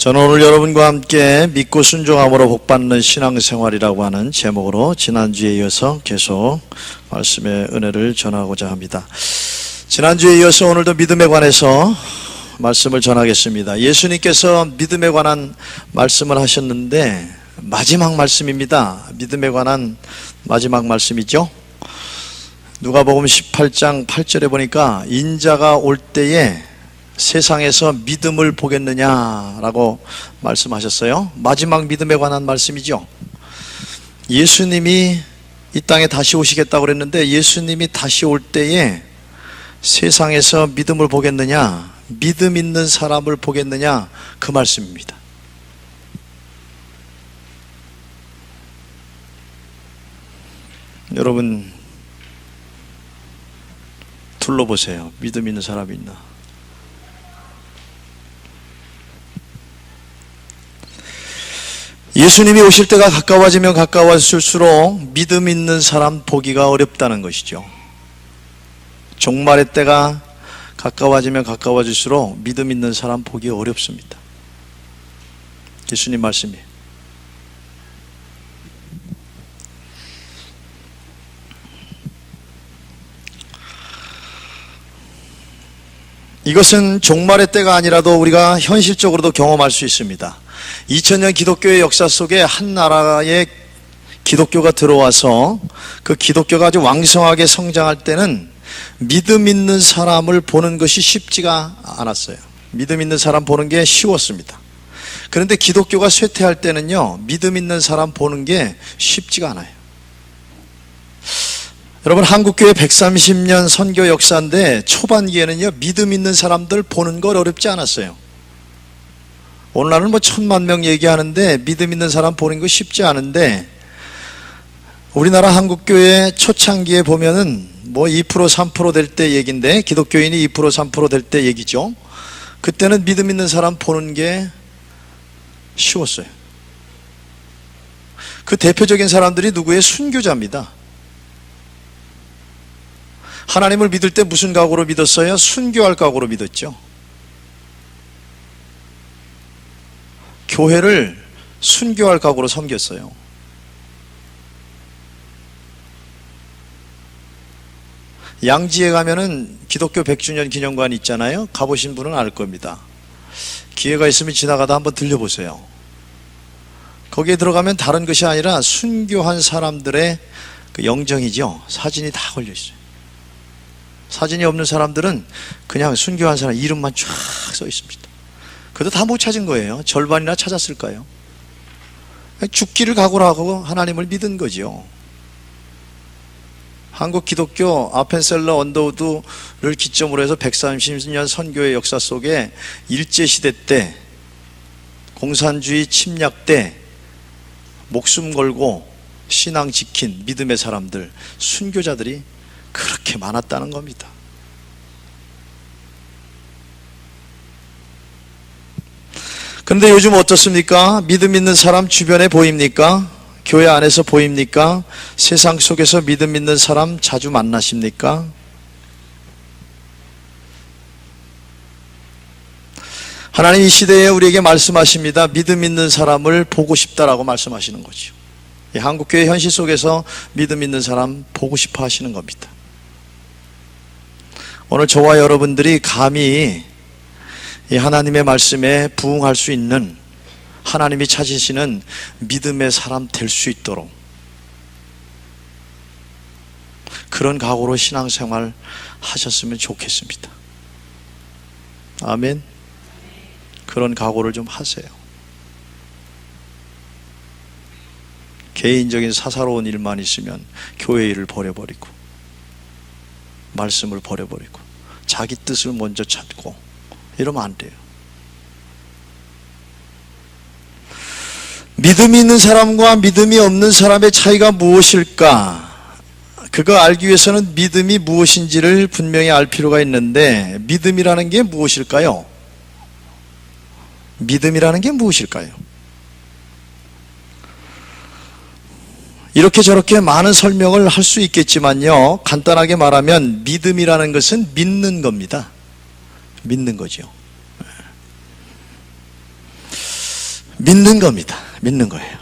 저는 오늘 여러분과 함께 믿고 순종함으로 복받는 신앙생활이라고 하는 제목으로 지난주에 이어서 계속 말씀의 은혜를 전하고자 합니다. 지난주에 이어서 오늘도 믿음에 관해서 말씀을 전하겠습니다. 예수님께서 믿음에 관한 말씀을 하셨는데 마지막 말씀입니다. 믿음에 관한 마지막 말씀이죠. 누가복음 18장 8절에 보니까 인자가 올 때에 세상에서 믿음을 보겠느냐라고 말씀하셨어요. 마지막 믿음에 관한 말씀이죠. 예수님이 이 땅에 다시 오시겠다고 그랬는데 예수님이 다시 올 때에 세상에서 믿음을 보겠느냐, 믿음 있는 사람을 보겠느냐, 그 말씀입니다. 여러분 둘러보세요. 믿음 있는 사람이 있나? 예수님이 오실 때가 가까워지면 가까워질수록 믿음 있는 사람 보기가 어렵다는 것이죠. 종말의 때가 가까워지면 가까워질수록 믿음 있는 사람 보기 어렵습니다. 예수님 말씀이에요. 이것은 종말의 때가 아니라도 우리가 현실적으로도 경험할 수 있습니다. 2000년 기독교의 역사 속에 한 나라에 기독교가 들어와서 그 기독교가 아주 왕성하게 성장할 때는 믿음 있는 사람을 보는 것이 쉽지가 않았어요. 믿음 있는 사람 보는 게 쉬웠습니다. 그런데 기독교가 쇠퇴할 때는요, 믿음 있는 사람 보는 게 쉽지가 않아요. 여러분, 한국교회 130년 선교 역사인데 초반기에는요, 믿음 있는 사람들 보는 걸 어렵지 않았어요. 오늘날은 1000만 명 얘기하는데 믿음 있는 사람 보는 거 쉽지 않은데, 우리나라 한국교회 초창기에 보면은 2% 3% 될 때 얘기인데, 기독교인이 2% 3% 될 때 얘기죠. 그때는 믿음 있는 사람 보는 게 쉬웠어요. 그 대표적인 사람들이 누구의? 순교자입니다. 하나님을 믿을 때 무슨 각오로 믿었어요? 순교할 각오로 믿었죠. 교회를 순교할 각오로 섬겼어요. 양지에 가면은 기독교 100주년 기념관 있잖아요. 가보신 분은 알 겁니다. 기회가 있으면 지나가다 한번 들려보세요. 거기에 들어가면 다른 것이 아니라 순교한 사람들의 그 영정이죠. 사진이 다 걸려 있어요. 사진이 없는 사람들은 그냥 순교한 사람 이름만 쫙 써 있습니다. 그래도 다 못 찾은 거예요. 절반이나 찾았을까요? 죽기를 각오로 하고 하나님을 믿은 거죠. 한국 기독교 아펜셀러 언더우드를 기점으로 해서 130년 선교의 역사 속에 일제시대 때, 공산주의 침략 때 목숨 걸고 신앙 지킨 믿음의 사람들, 순교자들이 그렇게 많았다는 겁니다. 그런데 요즘 어떻습니까? 믿음 있는 사람 주변에 보입니까? 교회 안에서 보입니까? 세상 속에서 믿음 있는 사람 자주 만나십니까? 하나님 이 시대에 우리에게 말씀하십니다. 믿음 있는 사람을 보고 싶다라고 말씀하시는 거죠. 한국교회 현실 속에서 믿음 있는 사람 보고 싶어 하시는 겁니다. 오늘 저와 여러분들이 감히 이 하나님의 말씀에 부응할 수 있는, 하나님이 찾으시는 믿음의 사람 될 수 있도록 그런 각오로 신앙생활 하셨으면 좋겠습니다. 아멘. 그런 각오를 좀 하세요. 개인적인 사사로운 일만 있으면 교회 일을 버려버리고 말씀을 버려버리고 자기 뜻을 먼저 찾고 이러면 안 돼요. 믿음이 있는 사람과 믿음이 없는 사람의 차이가 무엇일까? 그거 알기 위해서는 믿음이 무엇인지를 분명히 알 필요가 있는데, 믿음이라는 게 무엇일까요? 믿음이라는 게 무엇일까요? 이렇게 저렇게 많은 설명을 할 수 있겠지만요, 간단하게 말하면 믿음이라는 것은 믿는 겁니다. 믿는 거죠. 믿는 겁니다. 믿는 거예요.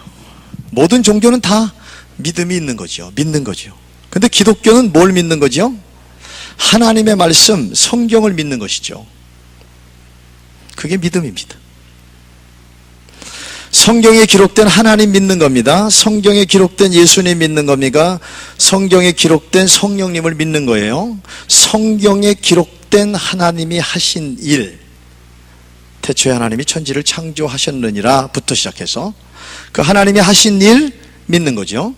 모든 종교는 다 믿음이 있는 거죠. 믿는 거죠. 근데 기독교는 뭘 믿는 거죠? 하나님의 말씀, 성경을 믿는 것이죠. 그게 믿음입니다. 성경에 기록된 하나님 믿는 겁니다. 성경에 기록된 예수님 믿는 겁니까? 성경에 기록된 성령님을 믿는 거예요. 성경에 기록된 하나님이 하신 일, 태초에 하나님이 천지를 창조하셨느니라 부터 시작해서 그 하나님이 하신 일 믿는 거죠.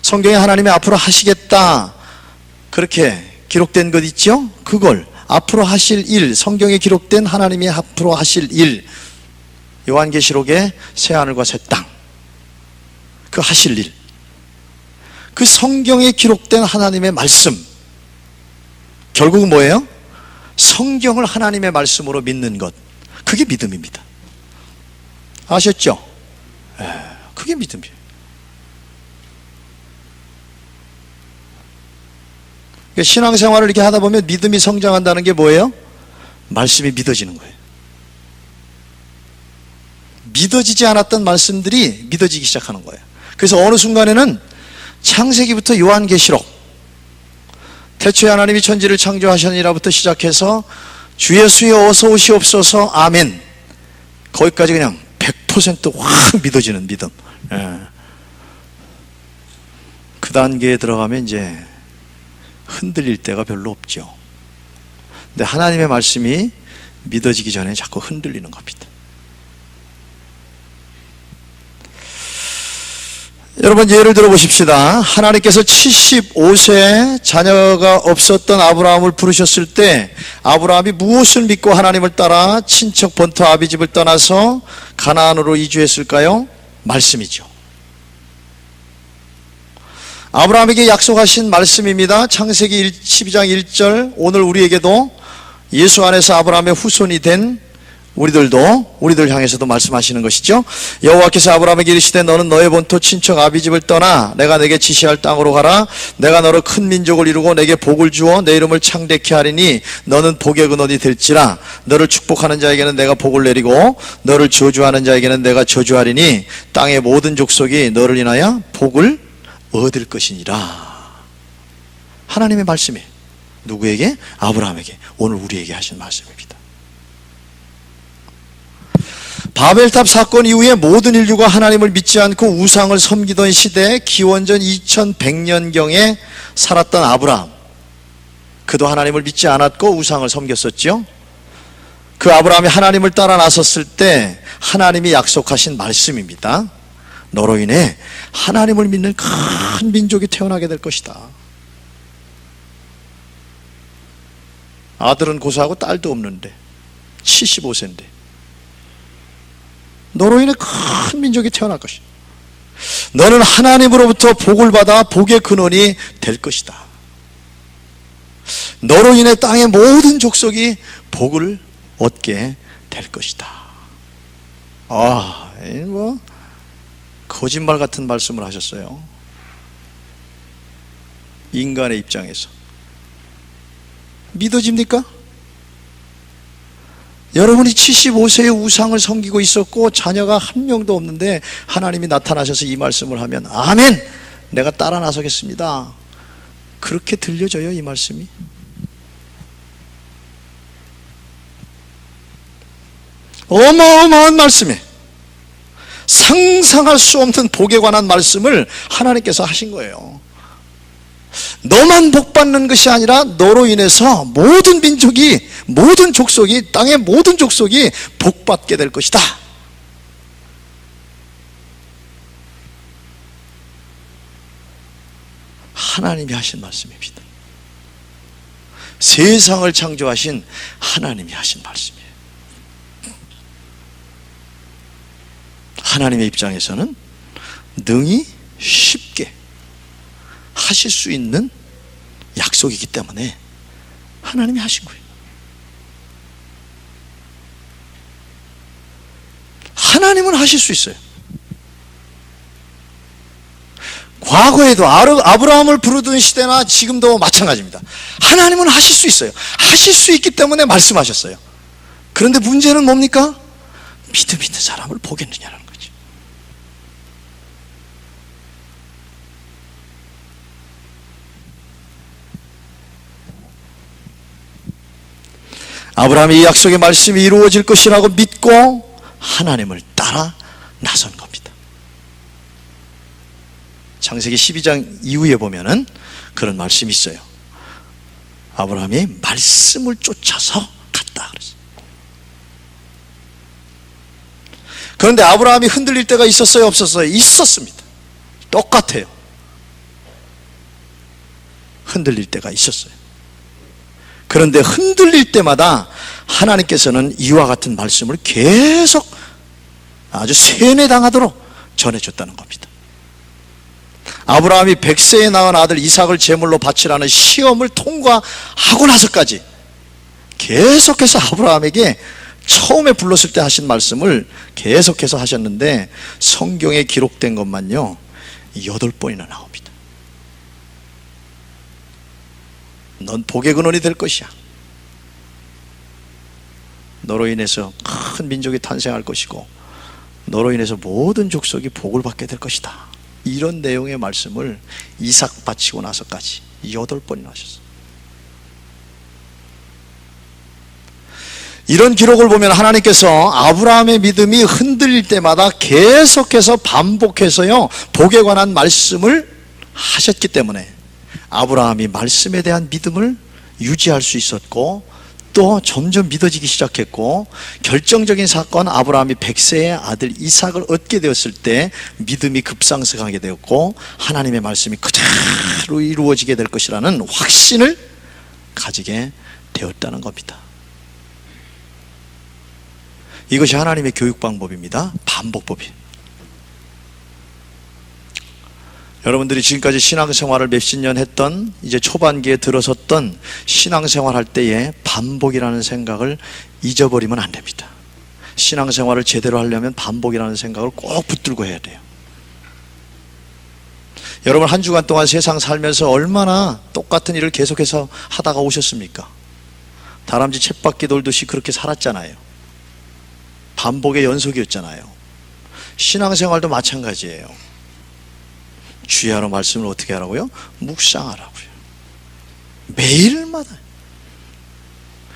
성경에 하나님이 앞으로 하시겠다 그렇게 기록된 것 있죠? 그걸 앞으로 하실 일, 성경에 기록된 하나님이 앞으로 하실 일, 요한계시록의 새하늘과 새 땅, 그 하실 일, 그 성경에 기록된 하나님의 말씀, 결국은 뭐예요? 성경을 하나님의 말씀으로 믿는 것, 그게 믿음입니다. 아셨죠? 그게 믿음이에요. 신앙생활을 이렇게 하다 보면 믿음이 성장한다는 게 뭐예요? 말씀이 믿어지는 거예요. 믿어지지 않았던 말씀들이 믿어지기 시작하는 거예요. 그래서 어느 순간에는 창세기부터 요한계시록, 태초에 하나님이 천지를 창조하셨느니라부터 시작해서 주 예수여 어서 오시옵소서 아멘, 거기까지 그냥 100% 확 믿어지는 믿음. 그 단계에 들어가면 이제 흔들릴 때가 별로 없죠. 근데 하나님의 말씀이 믿어지기 전에 자꾸 흔들리는 겁니다. 여러분 예를 들어 보십시다. 하나님께서 75세 자녀가 없었던 아브라함을 부르셨을 때 아브라함이 무엇을 믿고 하나님을 따라 친척 본토 아비집을 떠나서 가나안으로 이주했을까요? 말씀이죠. 아브라함에게 약속하신 말씀입니다. 창세기 12장 1절, 오늘 우리에게도 예수 안에서 아브라함의 후손이 된 우리들 향해서도 말씀하시는 것이죠. 여호와께서 아브라함에게 이르시되 너는 너의 본토 친척 아비집을 떠나 내가 내게 지시할 땅으로 가라. 내가 너로 큰 민족을 이루고 내게 복을 주어 내 이름을 창대케 하리니 너는 복의 근원이 될지라. 너를 축복하는 자에게는 내가 복을 내리고 너를 저주하는 자에게는 내가 저주하리니 땅의 모든 족속이 너를 인하여 복을 얻을 것이니라. 하나님의 말씀이 누구에게? 아브라함에게, 오늘 우리에게 하신 말씀입니다. 바벨탑 사건 이후에 모든 인류가 하나님을 믿지 않고 우상을 섬기던 시대에 기원전 2100년경에 살았던 아브라함, 그도 하나님을 믿지 않았고 우상을 섬겼었죠. 그 아브라함이 하나님을 따라 나섰을 때 하나님이 약속하신 말씀입니다. 너로 인해 하나님을 믿는 큰 민족이 태어나게 될 것이다. 아들은 고사하고 딸도 없는데 75세인데 너로 인해 큰 민족이 태어날 것이다. 너는 하나님으로부터 복을 받아 복의 근원이 될 것이다. 너로 인해 땅의 모든 족속이 복을 얻게 될 것이다. 거짓말 같은 말씀을 하셨어요. 인간의 입장에서 믿어집니까? 여러분이 75세의 우상을 섬기고 있었고 자녀가 한 명도 없는데 하나님이 나타나셔서 이 말씀을 하면 아멘, 내가 따라 나서겠습니다, 그렇게 들려져요 이 말씀이? 어마어마한 말씀에 상상할 수 없는 복에 관한 말씀을 하나님께서 하신 거예요. 너만 복받는 것이 아니라 너로 인해서 모든 민족이, 모든 족속이, 땅의 모든 족속이 복받게 될 것이다. 하나님이 하신 말씀입니다. 세상을 창조하신 하나님이 하신 말씀이에요. 하나님의 입장에서는 능히 쉽게 하실 수 있는 약속이기 때문에 하나님이 하신 거예요. 하나님은 하실 수 있어요. 과거에도 아브라함을 부르던 시대나 지금도 마찬가지입니다. 하나님은 하실 수 있어요. 하실 수 있기 때문에 말씀하셨어요. 그런데 문제는 뭡니까? 믿음 있는 사람을 보겠느냐는 거죠. 아브라함이 이 약속의 말씀이 이루어질 것이라고 믿고 하나님을 따라 나선 겁니다. 창세기 12장 이후에 보면은 그런 말씀이 있어요. 아브라함이 말씀을 쫓아서 갔다 그랬어요. 그런데 아브라함이 흔들릴 때가 있었어요, 없었어요? 있었습니다. 똑같아요. 흔들릴 때가 있었어요. 그런데 흔들릴 때마다 하나님께서는 이와 같은 말씀을 계속 아주 세뇌당하도록 전해줬다는 겁니다. 아브라함이 100세에 낳은 아들 이삭을 제물로 바치라는 시험을 통과하고 나서까지 계속해서 아브라함에게 처음에 불렀을 때 하신 말씀을 계속해서 하셨는데 성경에 기록된 것만요 8번이나 나옵니다. 넌 복의 근원이 될 것이야. 너로 인해서 큰 민족이 탄생할 것이고 너로 인해서 모든 족속이 복을 받게 될 것이다. 이런 내용의 말씀을 이삭 바치고 나서까지 8번이나 하셨어요. 이런 기록을 보면 하나님께서 아브라함의 믿음이 흔들릴 때마다 계속해서 반복해서요 복에 관한 말씀을 하셨기 때문에 아브라함이 말씀에 대한 믿음을 유지할 수 있었고 또 점점 믿어지기 시작했고 결정적인 사건 아브라함이 100세의 아들 이삭을 얻게 되었을 때 믿음이 급상승하게 되었고 하나님의 말씀이 그대로 이루어지게 될 것이라는 확신을 가지게 되었다는 겁니다. 이것이 하나님의 교육 방법입니다. 반복법이. 여러분들이 지금까지 신앙생활을 몇십 년 했던 이제 초반기에 들어섰던 신앙생활 할 때에 반복이라는 생각을 잊어버리면 안 됩니다. 신앙생활을 제대로 하려면 반복이라는 생각을 꼭 붙들고 해야 돼요. 여러분 한 주간 동안 세상 살면서 얼마나 똑같은 일을 계속해서 하다가 오셨습니까? 다람쥐 쳇바퀴 돌듯이 그렇게 살았잖아요. 반복의 연속이었잖아요. 신앙생활도 마찬가지예요. 주야로 말씀을 어떻게 하라고요? 묵상하라고요. 매일마다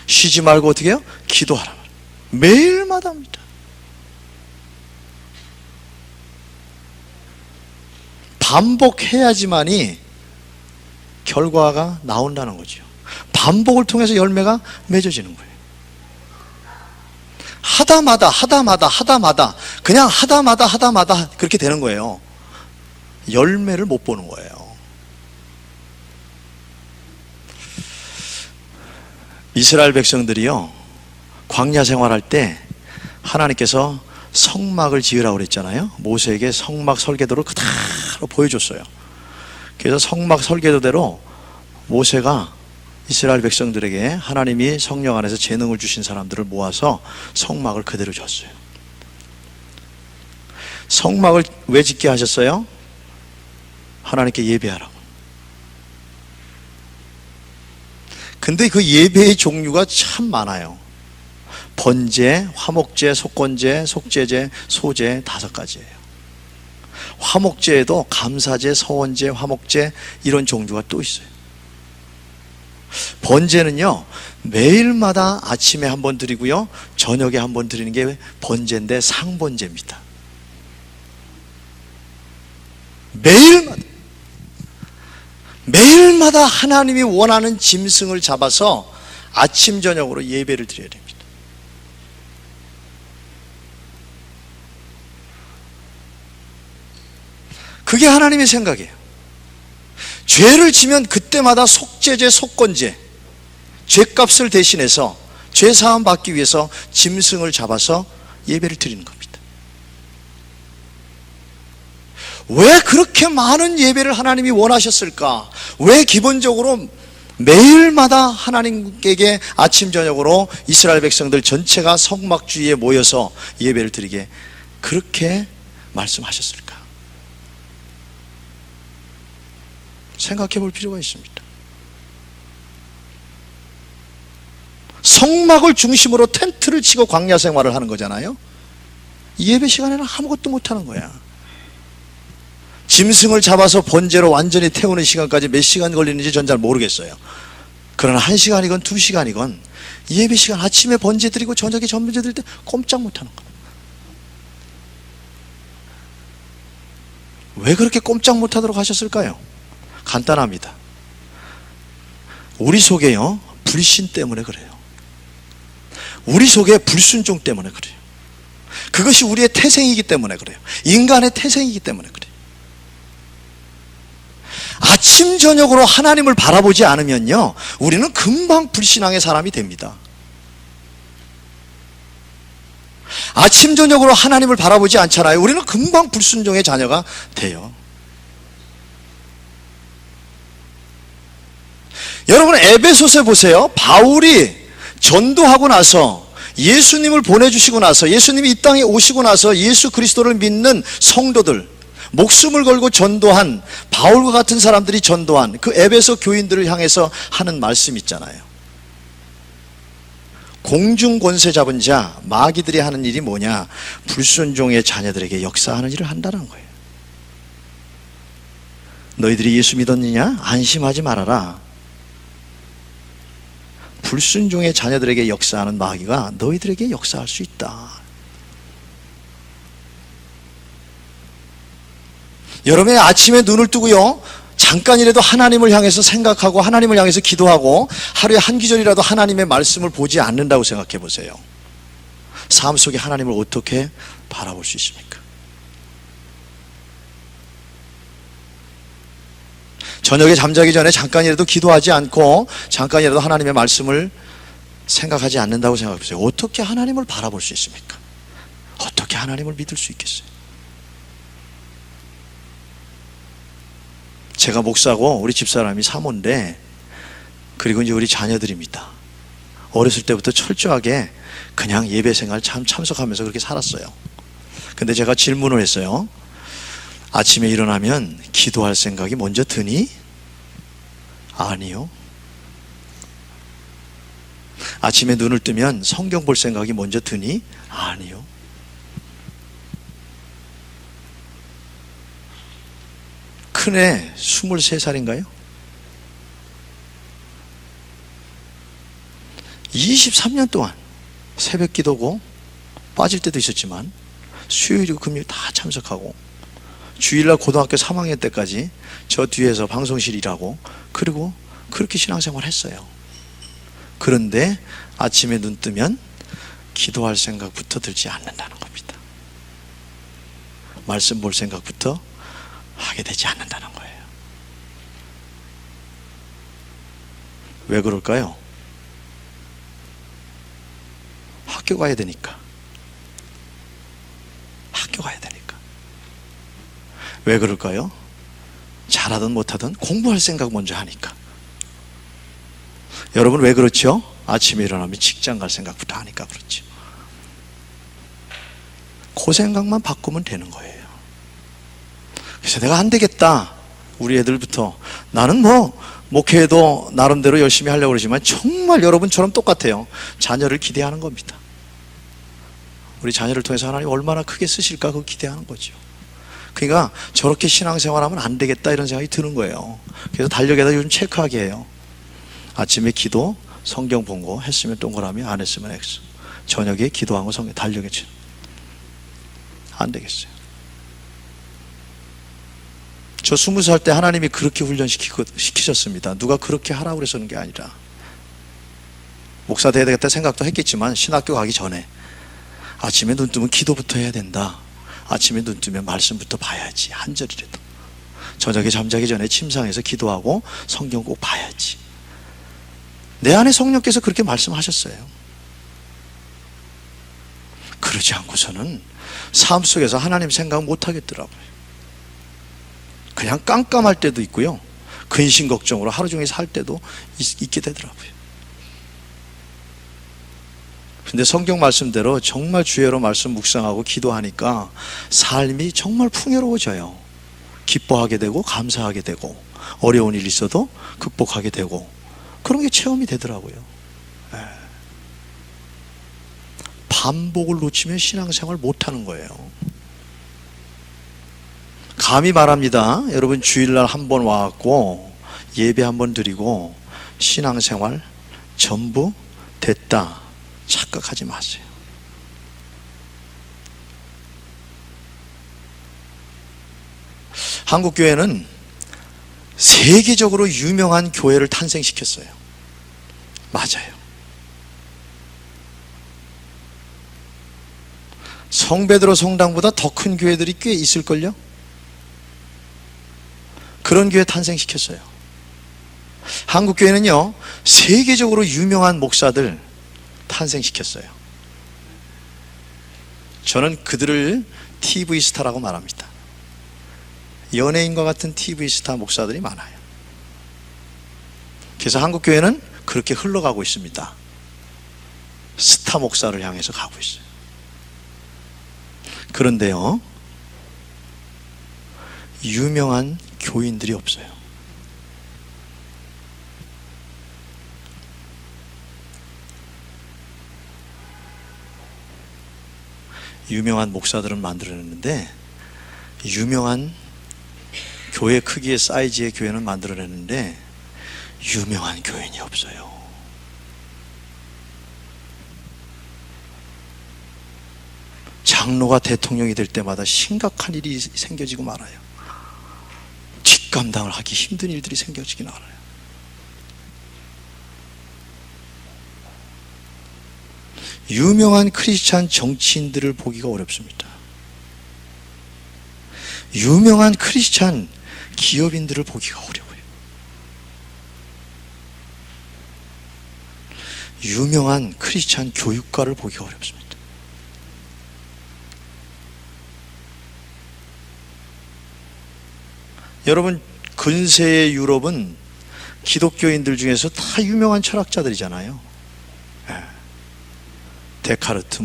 쉬지 말고 어떻게 해요? 기도하라. 매일마다 합니다. 반복해야지만이 결과가 나온다는 거죠. 반복을 통해서 열매가 맺어지는 거예요. 하다마다 그냥 하다마다 그렇게 되는 거예요. 열매를 못 보는 거예요. 이스라엘 백성들이요 광야 생활할 때 하나님께서 성막을 지으라고 그랬잖아요. 모세에게 성막 설계도를 그대로 보여줬어요. 그래서 성막 설계도대로 모세가 이스라엘 백성들에게 하나님이 성령 안에서 재능을 주신 사람들을 모아서 성막을 그대로 줬어요. 성막을 왜 짓게 하셨어요? 하나님께 예배하라고. 근데 그 예배의 종류가 참 많아요. 번제, 화목제, 속건제, 속죄제, 소제 5가지예요. 화목제에도 감사제, 서원제, 화목제 이런 종류가 또 있어요. 번제는요 매일마다 아침에 한 번 드리고요 저녁에 한 번 드리는 게 번제인데 상번제입니다. 매일마다 하나님이 원하는 짐승을 잡아서 아침 저녁으로 예배를 드려야 됩니다. 그게 하나님의 생각이에요. 죄를 지면 그때마다 속죄제, 속건제, 죄값을 대신해서 죄사함 받기 위해서 짐승을 잡아서 예배를 드리는 겁니다. 왜 그렇게 많은 예배를 하나님이 원하셨을까? 왜 기본적으로 매일마다 하나님께 아침 저녁으로 이스라엘 백성들 전체가 성막 주위에 모여서 예배를 드리게 그렇게 말씀하셨을까? 생각해 볼 필요가 있습니다. 성막을 중심으로 텐트를 치고 광야 생활을 하는 거잖아요. 이 예배 시간에는 아무것도 못하는 거야. 짐승을 잡아서 번제로 완전히 태우는 시간까지 몇 시간 걸리는지 전 잘 모르겠어요. 그러나 1시간이건 2시간이건 이 예배 시간, 아침에 번제 드리고 저녁에 전번제 드릴 때 꼼짝 못하는 거야. 왜 그렇게 꼼짝 못하도록 하셨을까요? 간단합니다. 우리 속에요, 불신 때문에 그래요. 우리 속에 불순종 때문에 그래요. 그것이 우리의 태생이기 때문에 그래요. 인간의 태생이기 때문에 그래요. 아침 저녁으로 하나님을 바라보지 않으면요, 우리는 금방 불신앙의 사람이 됩니다. 아침 저녁으로 하나님을 바라보지 않잖아요. 우리는 금방 불순종의 자녀가 돼요. 여러분, 에베소서에 보세요. 바울이 전도하고 나서, 예수님을 보내주시고 나서, 예수님이 이 땅에 오시고 나서 예수 그리스도를 믿는 성도들, 목숨을 걸고 전도한, 바울과 같은 사람들이 전도한 그 에베소 교인들을 향해서 하는 말씀 있잖아요. 공중 권세 잡은 자, 마귀들이 하는 일이 뭐냐? 불순종의 자녀들에게 역사하는 일을 한다는 거예요. 너희들이 예수 믿었느냐? 안심하지 말아라. 불순종의 자녀들에게 역사하는 마귀가 너희들에게 역사할 수 있다. 여러분의 아침에 눈을 뜨고요, 잠깐이라도 하나님을 향해서 생각하고 하나님을 향해서 기도하고 하루에 한 기절이라도 하나님의 말씀을 보지 않는다고 생각해 보세요. 삶 속에 하나님을 어떻게 바라볼 수 있습니까? 저녁에 잠자기 전에 잠깐이라도 기도하지 않고 잠깐이라도 하나님의 말씀을 생각하지 않는다고 생각해 보세요. 어떻게 하나님을 바라볼 수 있습니까? 어떻게 하나님을 믿을 수 있겠어요? 제가 목사고 우리 집사람이 사모인데, 그리고 이제 우리 자녀들입니다. 어렸을 때부터 철저하게 그냥 예배 생활 참석하면서 그렇게 살았어요. 근데 제가 질문을 했어요. 아침에 일어나면 기도할 생각이 먼저 드니? 아니요. 아침에 눈을 뜨면 성경 볼 생각이 먼저 드니? 아니요. 큰애 23살인가요? 23년 동안 새벽 기도고, 빠질 때도 있었지만 수요일이고 금요일 다 참석하고, 주일날 고등학교 3학년 때까지 저 뒤에서 방송실 일하고, 그리고 그렇게 신앙생활 했어요. 그런데 아침에 눈 뜨면 기도할 생각부터 들지 않는다는 겁니다. 말씀 볼 생각부터 하게 되지 않는다는 거예요. 왜 그럴까요? 학교 가야 되니까. 학교 가야 되니까. 왜 그럴까요? 잘하든 못하든 공부할 생각 먼저 하니까. 여러분, 왜 그렇죠? 아침에 일어나면 직장 갈 생각부터 하니까 그렇죠. 그 생각만 바꾸면 되는 거예요. 그래서 내가 안 되겠다, 우리 애들부터. 나는 목회도 나름대로 열심히 하려고 그러지만 정말 여러분처럼 똑같아요. 자녀를 기대하는 겁니다. 우리 자녀를 통해서 하나님 얼마나 크게 쓰실까, 그거 기대하는 거죠. 그러니까 저렇게 신앙생활하면 안 되겠다, 이런 생각이 드는 거예요. 그래서 달력에다 요즘 체크하게 해요. 아침에 기도, 성경 본 거 했으면 동그라미, 안 했으면 X. 저녁에 기도한 거 성경 달력에 쳐. 안 되겠어요. 저 20살 때 하나님이 그렇게 훈련시키셨습니다. 누가 그렇게 하라고 그래서는 게 아니라, 목사 돼야 되겠다 생각도 했겠지만 신학교 가기 전에 아침에 눈 뜨면 기도부터 해야 된다. 아침에 눈 뜨면 말씀부터 봐야지, 한 절이라도. 저녁에 잠자기 전에 침상에서 기도하고 성경 꼭 봐야지. 내 안에 성령께서 그렇게 말씀하셨어요. 그러지 않고서는 삶 속에서 하나님 생각 못 하겠더라고요. 그냥 깜깜할 때도 있고요, 근심 걱정으로 하루 종일 살 때도 있게 되더라고요. 근데 성경 말씀대로 정말 주의로 말씀 묵상하고 기도하니까 삶이 정말 풍요로워져요. 기뻐하게 되고 감사하게 되고, 어려운 일 있어도 극복하게 되고, 그런 게 체험이 되더라고요. 반복을 놓치면 신앙생활 못하는 거예요. 감히 말합니다. 여러분 주일날 한 번 와갖고 예배 한 번 드리고 신앙생활 전부 됐다 착각하지 마세요. 한국교회는 세계적으로 유명한 교회를 탄생시켰어요. 맞아요. 성베드로 성당보다 더 큰 교회들이 꽤 있을걸요? 그런 교회 탄생시켰어요. 한국교회는요, 세계적으로 유명한 목사들 탄생시켰어요. 저는 그들을 TV 스타라고 말합니다. 연예인과 같은 TV 스타 목사들이 많아요. 그래서 한국교회는 그렇게 흘러가고 있습니다. 스타 목사를 향해서 가고 있어요. 그런데요, 유명한 교인들이 없어요. 유명한 목사들은 만들어냈는데 유명한 교회 크기의 사이즈의 교회는 만들어냈는데 유명한 교인이 없어요. 장로가 대통령이 될 때마다 심각한 일이 생겨지고 말아요. 뒷감당을 하기 힘든 일들이 생겨지긴 알아요. 유명한 크리스찬 정치인들을 보기가 어렵습니다. 유명한 크리스찬 기업인들을 보기가 어려워요. 유명한 크리스찬 교육가를 보기가 어렵습니다. 여러분, 근세의 유럽은 기독교인들 중에서 다 유명한 철학자들이잖아요. 데카르트,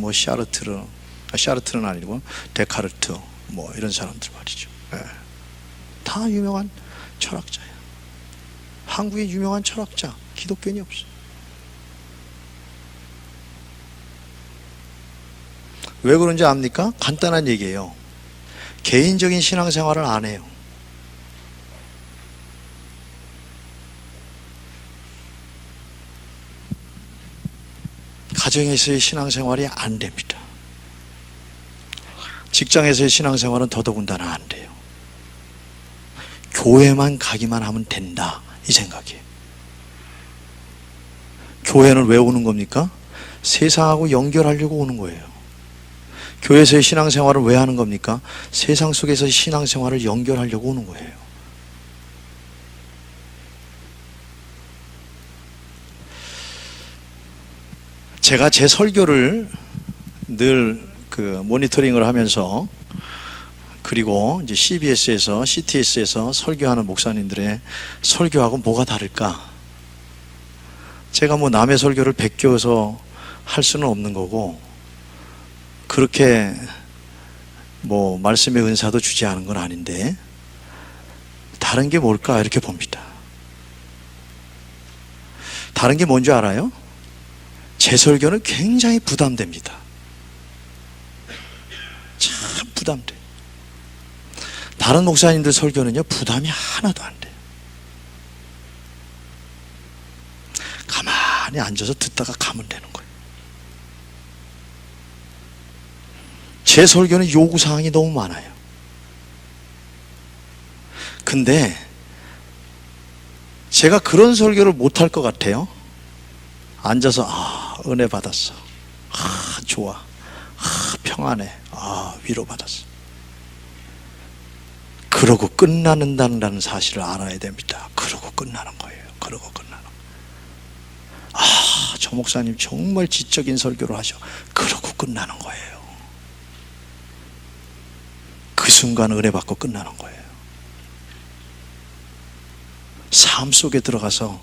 샤르트는 아니고 데카르트, 이런 사람들 말이죠. 다 유명한 철학자예요. 한국의 유명한 철학자, 기독교인이 없어요. 왜 그런지 압니까? 간단한 얘기예요. 개인적인 신앙생활을 안 해요. 가정에서의 신앙생활이 안 됩니다. 직장에서의 신앙생활은 더더군다나 안 돼요. 교회만 가기만 하면 된다, 이 생각이에요. 교회는 왜 오는 겁니까? 세상하고 연결하려고 오는 거예요. 교회에서의 신앙생활을 왜 하는 겁니까? 세상 속에서의 신앙생활을 연결하려고 오는 거예요. 제가 제 설교를 늘 모니터링을 하면서, 그리고 이제 CBS에서, CTS에서 설교하는 목사님들의 설교하고 뭐가 다를까? 제가 남의 설교를 베껴서 할 수는 없는 거고, 그렇게 말씀의 은사도 주지 않은 건 아닌데, 다른 게 뭘까? 이렇게 봅니다. 다른 게 뭔지 알아요? 제 설교는 굉장히 부담됩니다. 참 부담돼. 다른 목사님들 설교는요, 부담이 하나도 안 돼요. 가만히 앉아서 듣다가 가면 되는 거예요. 제 설교는 요구사항이 너무 많아요. 근데 제가 그런 설교를 못할 것 같아요. 앉아서 은혜 받았어, 좋아, 평안해, 위로받았어, 그러고 끝나는다는 사실을 알아야 됩니다. 그러고 끝나는 거예요. 그러고 끝나는 거예요. 저 목사님 정말 지적인 설교를 하셔. 그러고 끝나는 거예요. 그 순간 은혜 받고 끝나는 거예요. 삶 속에 들어가서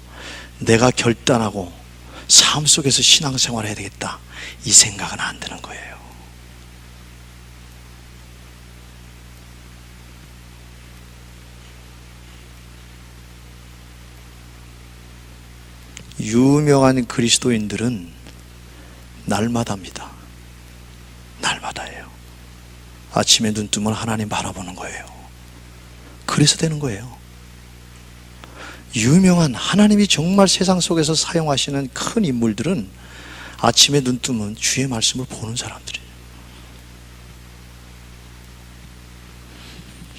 내가 결단하고 삶 속에서 신앙생활을 해야 되겠다, 이 생각은 안 드는 거예요. 유명한 그리스도인들은 날마다입니다. 아침에 눈 뜨면 하나님 바라보는 거예요. 그래서 되는 거예요. 유명한 하나님이 정말 세상 속에서 사용하시는 큰 인물들은 아침에 눈 뜨면 주의 말씀을 보는 사람들이에요.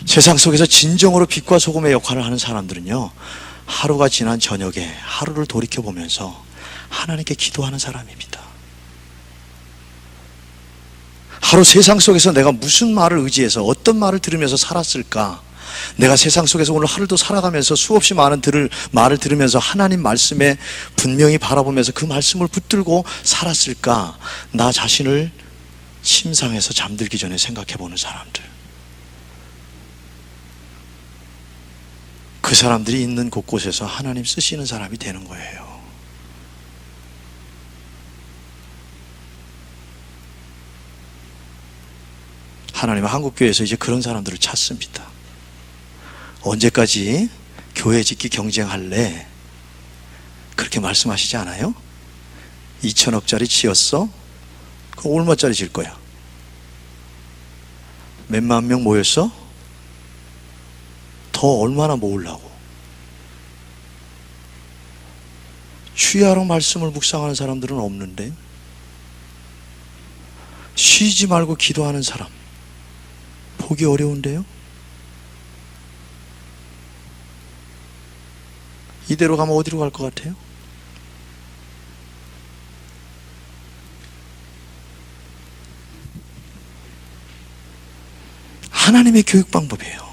세상 속에서 진정으로 빛과 소금의 역할을 하는 사람들은요, 하루가 지난 저녁에 하루를 돌이켜보면서 하나님께 기도하는 사람입니다. 하루 세상 속에서 내가 무슨 말을 의지해서 어떤 말을 들으면서 살았을까? 내가 세상 속에서 오늘 하루도 살아가면서 수없이 많은 말을 들으면서 하나님 말씀에 분명히 바라보면서 그 말씀을 붙들고 살았을까? 나 자신을 침상에서 잠들기 전에 생각해보는 사람들, 그 사람들이 있는 곳곳에서 하나님 쓰시는 사람이 되는 거예요. 하나님은 한국교회에서 이제 그런 사람들을 찾습니다. 언제까지 교회 짓기 경쟁할래? 그렇게 말씀하시지 않아요? 2천억짜리 지었어? 그럼 얼마짜리 질 거야? 몇만 명 모였어? 더 얼마나 모으려고? 쉬하러 말씀을 묵상하는 사람들은 없는데, 쉬지 말고 기도하는 사람 보기 어려운데요? 이대로 가면 어디로 갈 것 같아요? 하나님의 교육 방법이에요.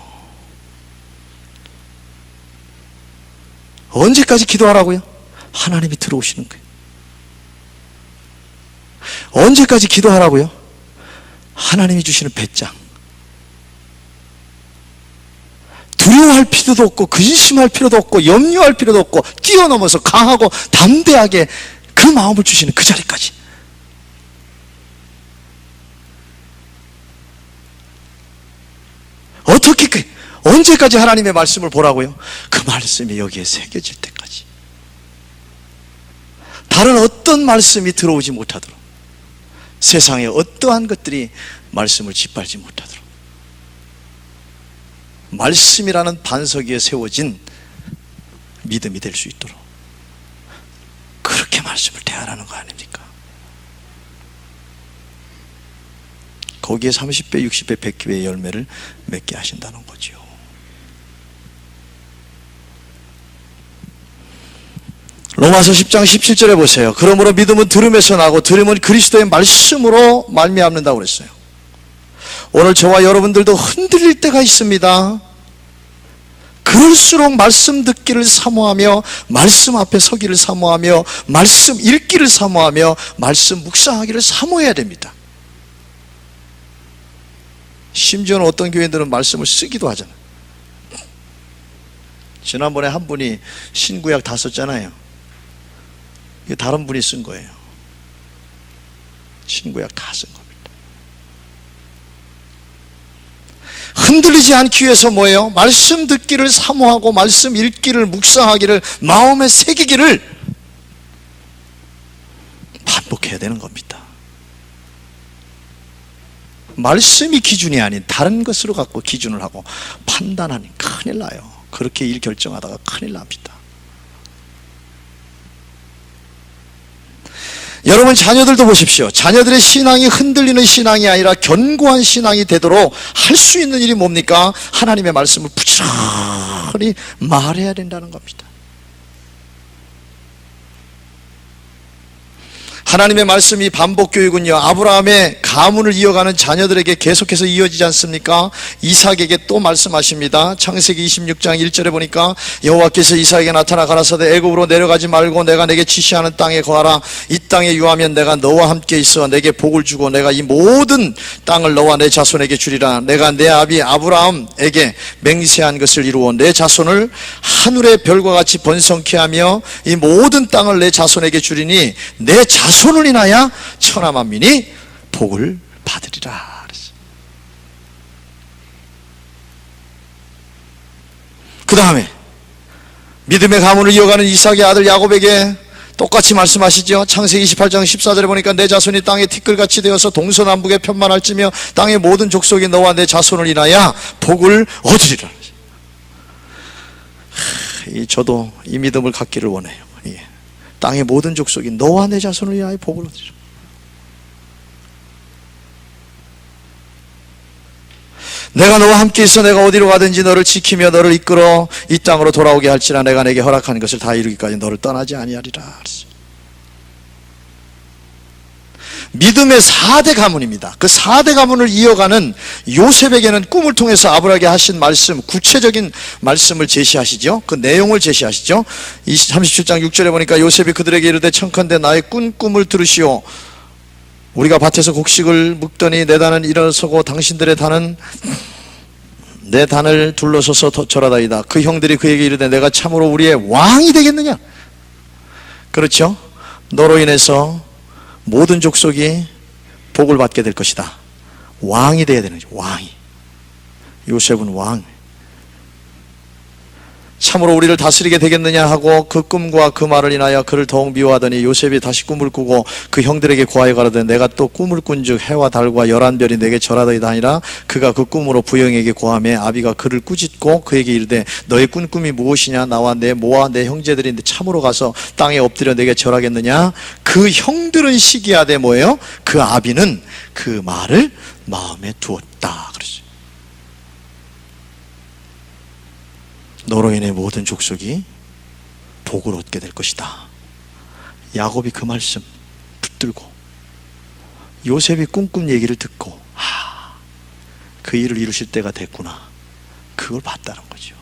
언제까지 기도하라고요? 하나님이 들어오시는 거예요. 언제까지 기도하라고요? 하나님이 주시는 배짱. 두려워할 필요도 없고 근심할 필요도 없고 염려할 필요도 없고 뛰어넘어서 강하고 담대하게 그 마음을 주시는 그 자리까지. 어떻게 언제까지 하나님의 말씀을 보라고요? 그 말씀이 여기에 새겨질 때까지. 다른 어떤 말씀이 들어오지 못하도록, 세상에 어떠한 것들이 말씀을 짓밟지 못하도록, 말씀이라는 반석 위에 세워진 믿음이 될 수 있도록 그렇게 말씀을 대하라는 거 아닙니까? 거기에 30배, 60배, 100배의 열매를 맺게 하신다는 거죠. 로마서 10장 17절에 보세요. 그러므로 믿음은 들음에서 나고 들음은 그리스도의 말씀으로 말미암는다고 그랬어요. 오늘 저와 여러분들도 흔들릴 때가 있습니다. 그럴수록 말씀 듣기를 사모하며 말씀 앞에 서기를 사모하며 말씀 읽기를 사모하며 말씀 묵상하기를 사모해야 됩니다. 심지어는 어떤 교회들은 말씀을 쓰기도 하잖아요. 지난번에 한 분이 신구약 다 썼잖아요. 이게 다른 분이 쓴 거예요. 신구약 다 쓴 겁니다. 흔들리지 않기 위해서 뭐예요? 말씀 듣기를 사모하고 말씀 읽기를 묵상하기를 마음에 새기기를 반복해야 되는 겁니다. 말씀이 기준이 아닌 다른 것으로 갖고 기준을 하고 판단하니 큰일 나요. 그렇게 일 결정하다가 큰일 납니다. 여러분 자녀들도 보십시오. 자녀들의 신앙이 흔들리는 신앙이 아니라 견고한 신앙이 되도록 할 수 있는 일이 뭡니까? 하나님의 말씀을 부지런히 말해야 된다는 겁니다. 하나님의 말씀이 반복교육은요, 아브라함의 가문을 이어가는 자녀들에게 계속해서 이어지지 않습니까? 이삭에게 또 말씀하십니다. 창세기 26장 1절에 보니까 여호와께서 이삭에게 나타나 가라사대 애굽으로 내려가지 말고 내가 내게 지시하는 땅에 거하라. 이 땅에 유하면 내가 너와 함께 있어 내게 복을 주고 내가 이 모든 땅을 너와 내 자손에게 주리라. 내가 내 아비 아브라함에게 맹세한 것을 이루어 내 자손을 하늘의 별과 같이 번성케 하며 이 모든 땅을 내 자손에게 주리니 내 자손을 인하여 천하 만민이 복을 받으리라. 그 다음에 믿음의 가문을 이어가는 이삭의 아들 야곱에게 똑같이 말씀하시죠. 창세기 28장 14절에 보니까 내 자손이 땅에 티끌같이 되어서 동서남북에 편만할지며 땅의 모든 족속이 너와 내 자손을 인하여 복을 얻으리라. 저도 이 믿음을 갖기를 원해요. 땅의 모든 족속이 너와 내 자손을 위하여 복을 얻으리라. 내가 너와 함께 있어 내가 어디로 가든지 너를 지키며 너를 이끌어 이 땅으로 돌아오게 할지라 내가 내게 허락한 것을 다 이루기까지 너를 떠나지 아니하리라. 믿음의 4대 가문입니다. 그 4대 가문을 이어가는 요셉에게는 꿈을 통해서 아브라함에게 하신 말씀, 구체적인 말씀을 제시하시죠. 그 내용을 제시하시죠. 37장 6절에 보니까 요셉이 그들에게 이르되 청컨대 나의 꿈을 들으시오. 우리가 밭에서 곡식을 묵더니 내 단은 일어서고 당신들의 단은 내 단을 둘러서서 절하다이다. 그 형들이 그에게 이르되 내가 참으로 우리의 왕이 되겠느냐. 그렇죠. 너로 인해서 모든 족속이 복을 받게 될 것이다. 왕이 되어야 되는 거죠. 왕이. 요셉은 왕. 참으로 우리를 다스리게 되겠느냐 하고 그 꿈과 그 말을 인하여 그를 더욱 미워하더니 요셉이 다시 꿈을 꾸고 그 형들에게 고하여 가로되 내가 또 꿈을 꾼즉 해와 달과 11별이 내게 절하더이다 하니라. 그가 그 꿈으로 부형에게 고하매 아비가 그를 꾸짖고 그에게 이르되 너의 꾼 꿈이 무엇이냐. 나와 내 모와 내 형제들이 참으로 가서 땅에 엎드려 내게 절하겠느냐. 그 형들은 시기하되 뭐예요? 그 아비는 그 말을 마음에 두었다. 그러죠. 너로 인해 모든 족속이 복을 얻게 될 것이다. 야곱이 그 말씀 붙들고 요셉이 꿈꾼 얘기를 듣고 그 일을 이루실 때가 됐구나. 그걸 봤다는 거죠.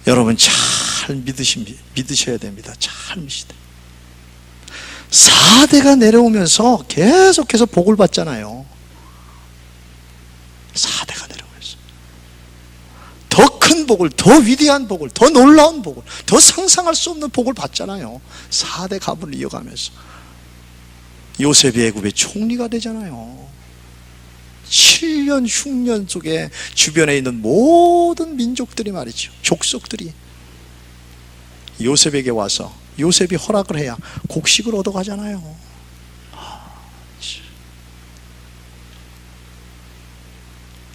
여러분 잘 믿으셔야 됩니다. 잘 믿으셔야 돼요. 4대가 내려오면서 계속해서 복을 받잖아요. 4대가 내려오면서 더 큰 복을, 더 위대한 복을, 더 놀라운 복을, 더 상상할 수 없는 복을 받잖아요. 4대 가문을 이어가면서 요셉이 애굽의 총리가 되잖아요. 7년 흉년 속에 주변에 있는 모든 민족들이 말이죠, 족속들이 요셉에게 와서 요셉이 허락을 해야 곡식을 얻어가잖아요.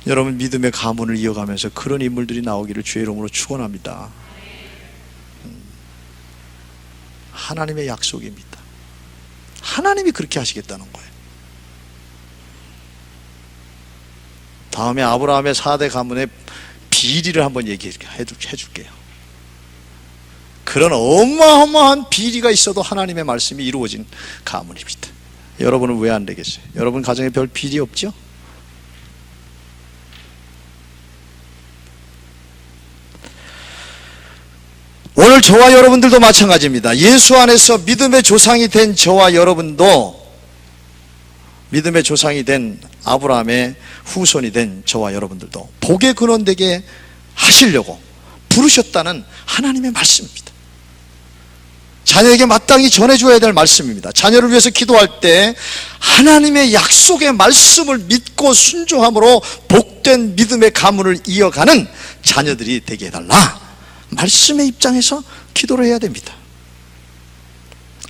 여러분 믿음의 가문을 이어가면서 그런 인물들이 나오기를 주의 이름으로 축원합니다. 하나님의 약속입니다. 하나님이 그렇게 하시겠다는 거예요. 다음에 아브라함의 4대 가문의 비리를 한번 얘기해 줄게요. 그런 어마어마한 비리가 있어도 하나님의 말씀이 이루어진 가문입니다. 여러분은 왜 안 되겠어요? 여러분 가정에 별 비리 없죠? 오늘 저와 여러분들도 마찬가지입니다. 예수 안에서 믿음의 조상이 된 저와 여러분도, 믿음의 조상이 된 아브라함의 후손이 된 저와 여러분들도 복의 근원 되게 하시려고 부르셨다는 하나님의 말씀입니다. 자녀에게 마땅히 전해줘야 될 말씀입니다. 자녀를 위해서 기도할 때 하나님의 약속의 말씀을 믿고 순종함으로 복된 믿음의 가문을 이어가는 자녀들이 되게 해달라, 말씀의 입장에서 기도를 해야 됩니다.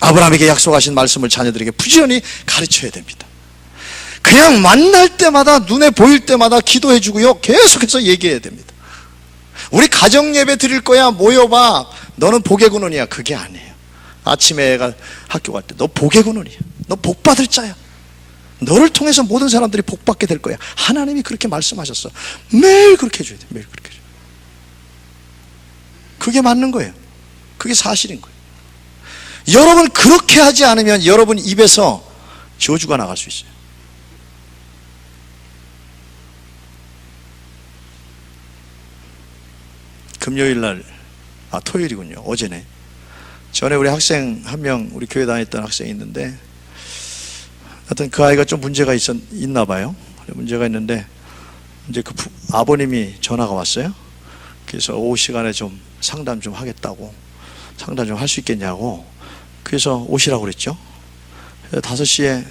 아브라함에게 약속하신 말씀을 자녀들에게 부지런히 가르쳐야 됩니다. 그냥 만날 때마다, 눈에 보일 때마다 기도해 주고요, 계속해서 얘기해야 됩니다. 우리 가정 예배 드릴 거야, 모여봐, 너는 복의 근원이야. 그게 아니에요. 아침에 애가 학교 갈 때 너 복의 근원이야, 너 복 받을 자야, 너를 통해서 모든 사람들이 복 받게 될 거야. 하나님이 그렇게 말씀하셨어. 매일 그렇게 해줘야 돼. 매일 그렇게 해줘야 돼. 그게 맞는 거예요. 그게 사실인 거예요. 여러분 그렇게 하지 않으면 여러분 입에서 저주가 나갈 수 있어요. 금요일날, 토요일이군요. 어제네. 전에 우리 학생 한 명, 우리 교회 다녔던 학생이 있는데, 하여튼 그 아이가 좀 문제가 있나 봐요. 문제가 있는데 이제 그 아버님이 전화가 왔어요. 그래서 오후 시간에 좀 상담 좀 하겠다고, 상담 좀 할 수 있겠냐고, 그래서 오시라고 그랬죠. 5시에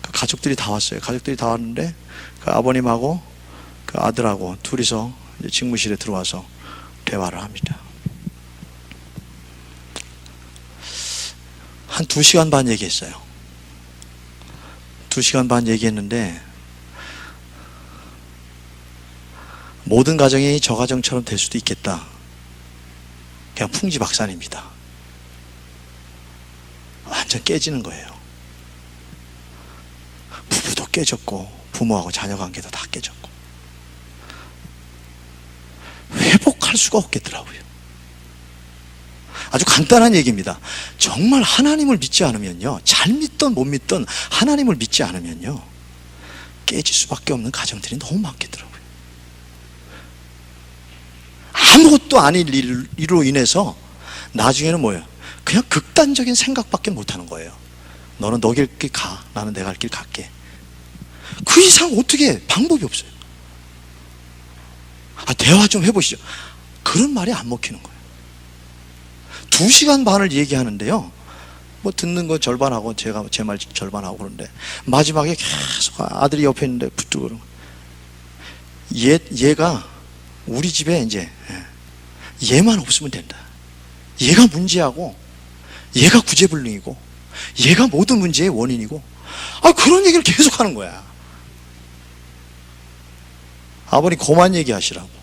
그 가족들이 다 왔어요. 가족들이 다 왔는데 그 아버님하고 그 아들하고 둘이서 이제 직무실에 들어와서 대화를 합니다. 한 2시간 반 얘기했어요. 2시간 반 얘기했는데 모든 가정이 저 가정처럼 될 수도 있겠다. 그냥 풍지박산입니다. 완전 깨지는 거예요. 부부도 깨졌고 부모하고 자녀 관계도 다 깨졌고 회복할 수가 없겠더라고요. 아주 간단한 얘기입니다. 정말 하나님을 믿지 않으면요, 잘 믿던 못 믿던 하나님을 믿지 않으면요, 깨질 수밖에 없는 가정들이 너무 많겠더라고요. 아무것도 아닌 일로 인해서 나중에는 뭐예요? 그냥 극단적인 생각밖에 못하는 거예요. 너는 너 길 가, 나는 내가 갈 길 갈게. 그 이상 어떻게 방법이 없어요. 대화 좀 해보시죠. 그런 말이 안 먹히는 거예요. 2시간 반을 얘기하는데요, 뭐 듣는 거 절반하고 제가 제 말 절반하고 그러는데 마지막에 계속 아들이 옆에 있는데 붙들고 그러는 거예요. 얘가 우리 집에 이제 얘만 없으면 된다. 얘가 문제하고 얘가 구제불능이고 얘가 모든 문제의 원인이고, 그런 얘기를 계속 하는 거야. 아버님 그만 얘기하시라고.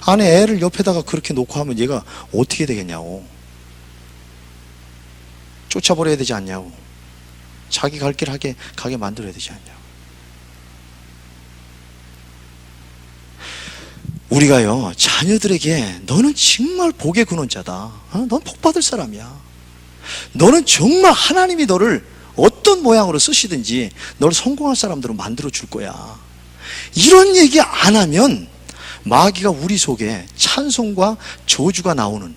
아니, 애를 옆에다가 그렇게 놓고 하면 얘가 어떻게 되겠냐고. 쫓아버려야 되지 않냐고. 자기 갈 길 가게 만들어야 되지 않냐고. 우리가요, 자녀들에게 너는 정말 복의 근원자다. 넌 복 받을 사람이야. 너는 정말 하나님이 너를 어떤 모양으로 쓰시든지 너를 성공할 사람들로 만들어 줄 거야. 이런 얘기 안 하면 마귀가 우리 속에 찬송과 저주가 나오는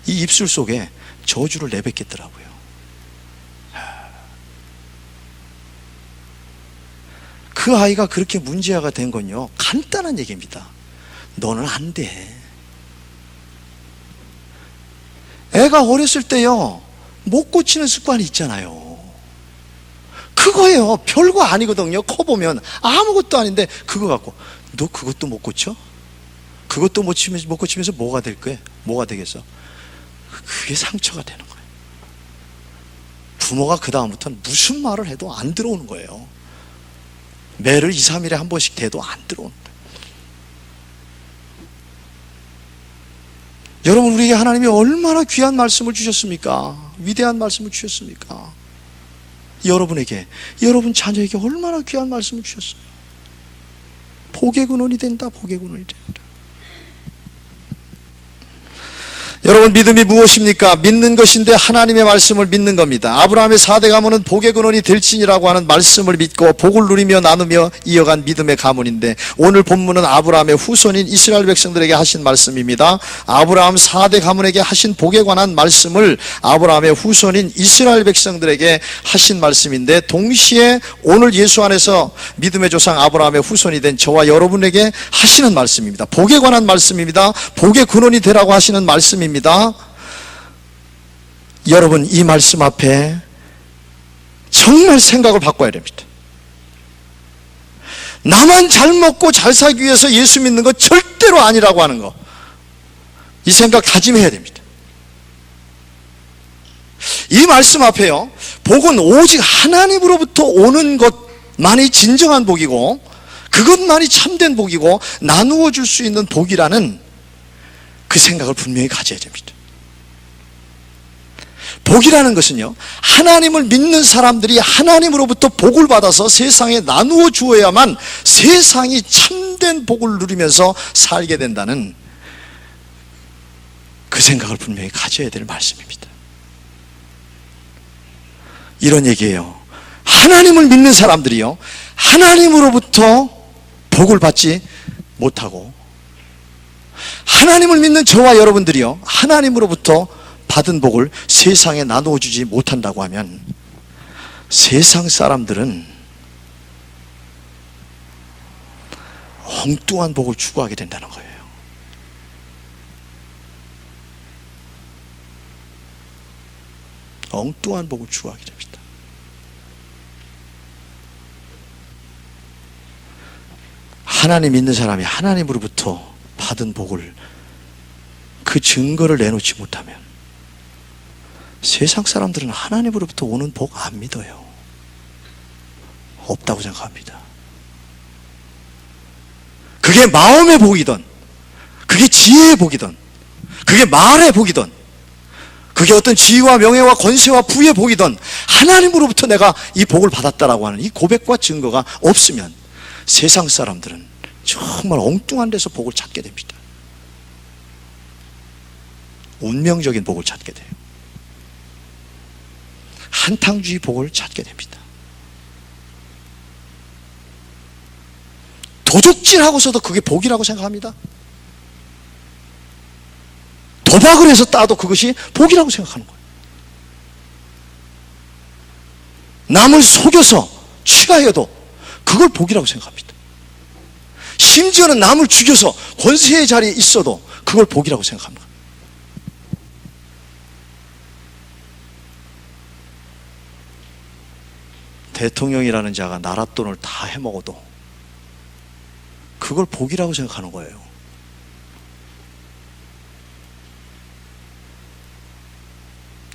이 입술 속에 저주를 내뱉겠더라고요. 그 아이가 그렇게 문제아가 된 건요, 간단한 얘기입니다. 너는 안 돼. 애가 어렸을 때요, 못 고치는 습관이 있잖아요. 그거예요. 별거 아니거든요. 커보면 아무것도 아닌데 그거 갖고 너 그것도 못 고쳐? 그것도 못 고치면서 뭐가 될 거야? 뭐가 되겠어? 그게 상처가 되는 거예요. 부모가 그 다음부터는 무슨 말을 해도 안 들어오는 거예요. 매를 2, 3일에 한 번씩 대도 안 들어오는 거예요. 여러분, 우리에게 하나님이 얼마나 귀한 말씀을 주셨습니까? 위대한 말씀을 주셨습니까? 여러분에게, 여러분 자녀에게 얼마나 귀한 말씀을 주셨어요. 복의 근원이 된다. 복의 근원이 된다. 여러분, 믿음이 무엇입니까? 믿는 것인데 하나님의 말씀을 믿는 겁니다. 아브라함의 4대 가문은 복의 근원이 될지니라고 하는 말씀을 믿고 복을 누리며 나누며 이어간 믿음의 가문인데, 오늘 본문은 아브라함의 후손인 이스라엘 백성들에게 하신 말씀입니다. 아브라함 4대 가문에게 하신 복에 관한 말씀을 아브라함의 후손인 이스라엘 백성들에게 하신 말씀인데, 동시에 오늘 예수 안에서 믿음의 조상 아브라함의 후손이 된 저와 여러분에게 하시는 말씀입니다. 복에 관한 말씀입니다. 복의 근원이 되라고 하시는 말씀입니다. 여러분, 이 말씀 앞에 정말 생각을 바꿔야 됩니다. 나만 잘 먹고 잘 살기 위해서 예수 믿는 거 절대로 아니라고 하는 거, 이 생각 다짐해야 됩니다. 이 말씀 앞에요, 복은 오직 하나님으로부터 오는 것만이 진정한 복이고 그것만이 참된 복이고 나누어 줄 수 있는 복이라는 그 생각을 분명히 가져야 됩니다. 복이라는 것은요, 하나님을 믿는 사람들이 하나님으로부터 복을 받아서 세상에 나누어 주어야만 세상이 참된 복을 누리면서 살게 된다는 그 생각을 분명히 가져야 될 말씀입니다. 이런 얘기예요. 하나님을 믿는 사람들이요, 하나님으로부터 복을 받지 못하고, 하나님을 믿는 저와 여러분들이요, 하나님으로부터 받은 복을 세상에 나누어 주지 못한다고 하면 세상 사람들은 엉뚱한 복을 추구하게 된다는 거예요. 엉뚱한 복을 추구하게 됩니다. 하나님 믿는 사람이 하나님으로부터 받은 복을, 그 증거를 내놓지 못하면 세상 사람들은 하나님으로부터 오는 복 안 믿어요. 없다고 생각합니다. 그게 마음의 복이든, 그게 지혜의 복이든, 그게 말의 복이든, 그게 어떤 지위와 명예와 권세와 부의 복이든, 하나님으로부터 내가 이 복을 받았다라고 하는 이 고백과 증거가 없으면 세상 사람들은 정말 엉뚱한 데서 복을 찾게 됩니다. 운명적인 복을 찾게 돼요. 한탕주의 복을 찾게 됩니다. 도둑질하고서도 그게 복이라고 생각합니다. 도박을 해서 따도 그것이 복이라고 생각하는 거예요. 남을 속여서 취하여도 그걸 복이라고 생각합니다. 심지어는 남을 죽여서 권세의 자리에 있어도 그걸 복이라고 생각합니다. 대통령이라는 자가 나라 돈을 다 해먹어도 그걸 복이라고 생각하는 거예요.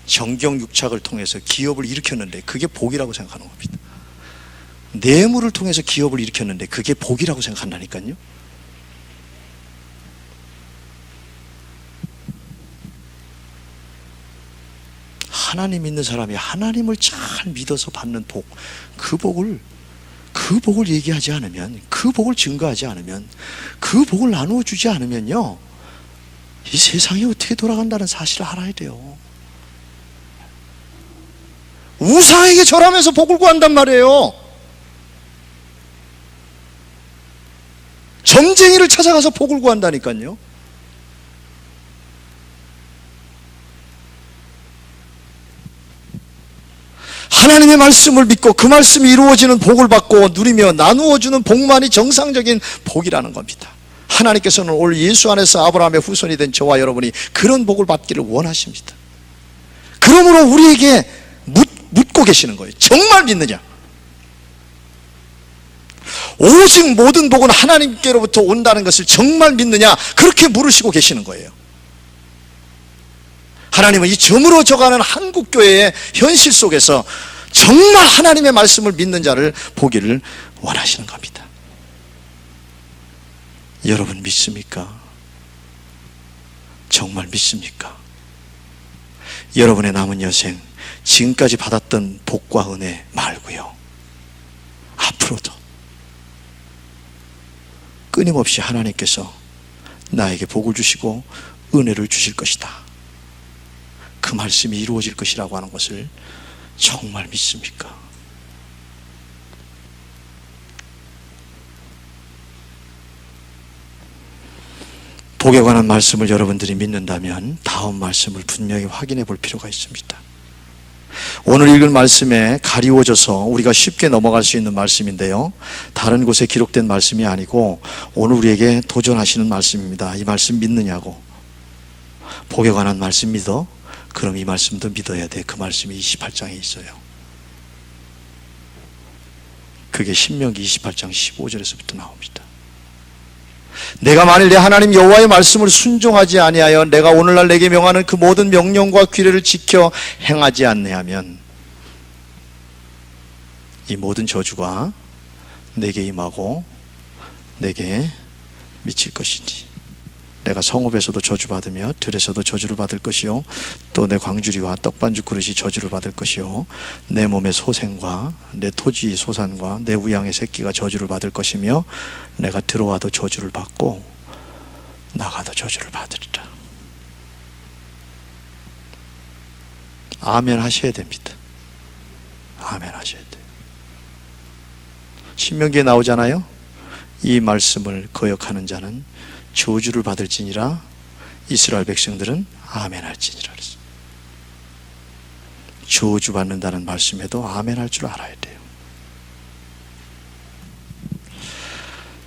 정경유착을 통해서 기업을 일으켰는데 그게 복이라고 생각하는 겁니다. 뇌물을 통해서 기업을 일으켰는데 그게 복이라고 생각한다니까요. 하나님 믿는 사람이 하나님을 잘 믿어서 받는 복, 그 복을 얘기하지 않으면, 그 복을 증거하지 않으면, 그 복을 나누어 주지 않으면요, 이 세상이 어떻게 돌아간다는 사실을 알아야 돼요. 우상에게 절하면서 복을 구한단 말이에요. 점쟁이를 찾아가서 복을 구한다니까요. 하나님의 말씀을 믿고 그 말씀이 이루어지는 복을 받고 누리며 나누어주는 복만이 정상적인 복이라는 겁니다. 하나님께서는 오늘 예수 안에서 아브라함의 후손이 된 저와 여러분이 그런 복을 받기를 원하십니다. 그러므로 우리에게 묻고 계시는 거예요. 정말 믿느냐? 오직 모든 복은 하나님께로부터 온다는 것을 정말 믿느냐? 그렇게 물으시고 계시는 거예요. 하나님은 이 점으로 져가는 한국교회의 현실 속에서 정말 하나님의 말씀을 믿는 자를 보기를 원하시는 겁니다. 여러분 믿습니까? 정말 믿습니까? 여러분의 남은 여생 지금까지 받았던 복과 은혜 말고요, 앞으로도 끊임없이 하나님께서 나에게 복을 주시고 은혜를 주실 것이다, 그 말씀이 이루어질 것이라고 하는 것을 정말 믿습니까? 복에 관한 말씀을 여러분들이 믿는다면 다음 말씀을 분명히 확인해 볼 필요가 있습니다. 오늘 읽은 말씀에 가리워져서 우리가 쉽게 넘어갈 수 있는 말씀인데요, 다른 곳에 기록된 말씀이 아니고 오늘 우리에게 도전하시는 말씀입니다. 이 말씀 믿느냐고. 복에 관한 말씀 믿어? 그럼 이 말씀도 믿어야 돼. 그 말씀이 28장에 있어요. 그게 신명기 28장 15절에서부터 나옵니다. 내가 만일 내 하나님 여호와의 말씀을 순종하지 아니하여 내가 오늘날 내게 명하는 그 모든 명령과 규례를 지켜 행하지 아니하면 이 모든 저주가 내게 임하고 내게 미칠 것이니 내가 성읍에서도 저주받으며 들에서도 저주를 받을 것이요 또 내 광주리와 떡반죽 그릇이 저주를 받을 것이요 내 몸의 소생과 내 토지 소산과 내 우양의 새끼가 저주를 받을 것이며 내가 들어와도 저주를 받고 나가도 저주를 받으리라. 아멘 하셔야 됩니다. 아멘 하셔야 돼요. 신명기에 나오잖아요. 이 말씀을 거역하는 자는 저주를 받을지니라. 이스라엘 백성들은 아멘 할지니라 그랬어요. 저주 받는다는 말씀에도 아멘 할 줄 알아야 돼요.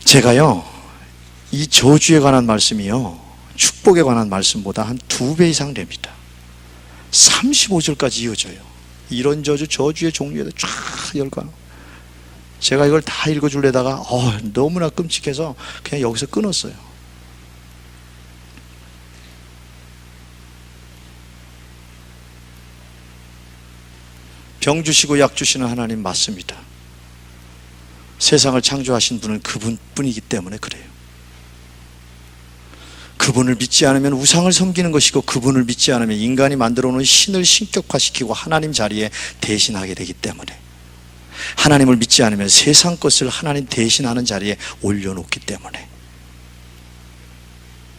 제가요, 이 저주에 관한 말씀이요, 축복에 관한 말씀보다 한 2배 이상 됩니다. 35절까지 이어져요. 이런 저주, 저주의 종류에도 쫙 열과. 제가 이걸 다 읽어주려다가 너무나 끔찍해서 그냥 여기서 끊었어요. 병 주시고 약 주시는 하나님 맞습니다. 세상을 창조하신 분은 그분뿐이기 때문에 그래요. 그분을 믿지 않으면 우상을 섬기는 것이고, 그분을 믿지 않으면 인간이 만들어 놓은 신을 신격화시키고 하나님 자리에 대신하게 되기 때문에, 하나님을 믿지 않으면 세상 것을 하나님 대신하는 자리에 올려놓기 때문에,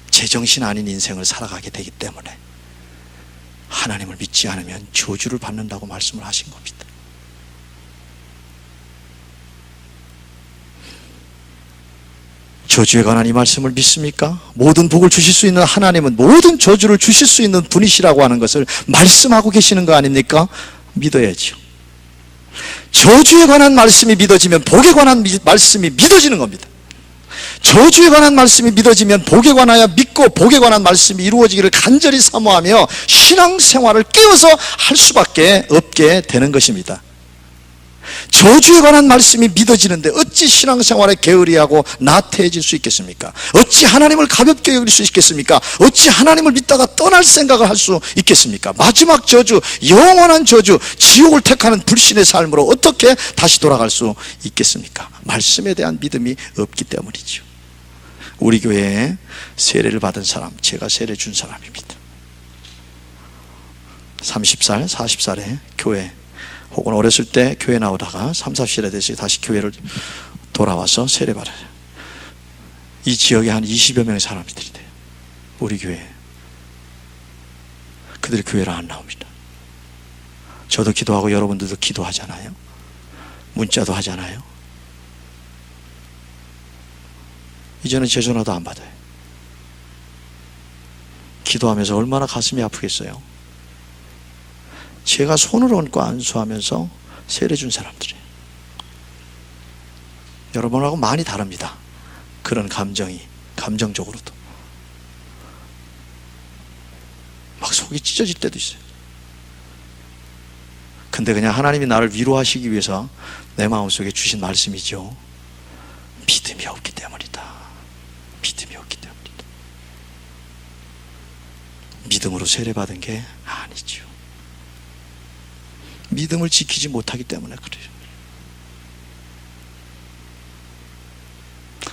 제정신 아닌 인생을 살아가게 되기 때문에 하나님을 믿지 않으면 저주를 받는다고 말씀을 하신 겁니다. 저주에 관한 이 말씀을 믿습니까? 모든 복을 주실 수 있는 하나님은 모든 저주를 주실 수 있는 분이시라고 하는 것을 말씀하고 계시는 거 아닙니까? 믿어야죠. 저주에 관한 말씀이 믿어지면 복에 관한 말씀이 믿어지는 겁니다. 저주에 관한 말씀이 믿어지면 복에 관하여 믿고, 복에 관한 말씀이 이루어지기를 간절히 사모하며 신앙생활을 깨워서 할 수밖에 없게 되는 것입니다. 저주에 관한 말씀이 믿어지는데 어찌 신앙생활에 게으리하고 나태해질 수 있겠습니까? 어찌 하나님을 가볍게 여길 수 있겠습니까? 어찌 하나님을 믿다가 떠날 생각을 할 수 있겠습니까? 마지막 저주, 영원한 저주, 지옥을 택하는 불신의 삶으로 어떻게 다시 돌아갈 수 있겠습니까? 말씀에 대한 믿음이 없기 때문이죠. 우리 교회에 세례를 받은 사람, 제가 세례 준 사람입니다. 30살, 40살에 교회, 혹은 어렸을 때 교회 나오다가 3, 40살에 돼서 다시 교회를 돌아와서 세례받아요. 이 지역에 한 20여 명의 사람들이 돼요. 우리 교회에. 그들이 교회를 안 나옵니다. 저도 기도하고 여러분들도 기도하잖아요. 문자도 하잖아요. 이제는 제 전화도 안 받아요. 기도하면서 얼마나 가슴이 아프겠어요. 제가 손을 얹고 안수하면서 세례 준 사람들이에요. 여러분하고 많이 다릅니다. 그런 감정이, 감정적으로도 막 속이 찢어질 때도 있어요. 근데 그냥 하나님이 나를 위로하시기 위해서 내 마음속에 주신 말씀이죠. 믿음이 없기 때문이다. 믿음이 없기 때문이다. 믿음으로 세례받은 게 아니죠. 믿음을 지키지 못하기 때문에 그래요.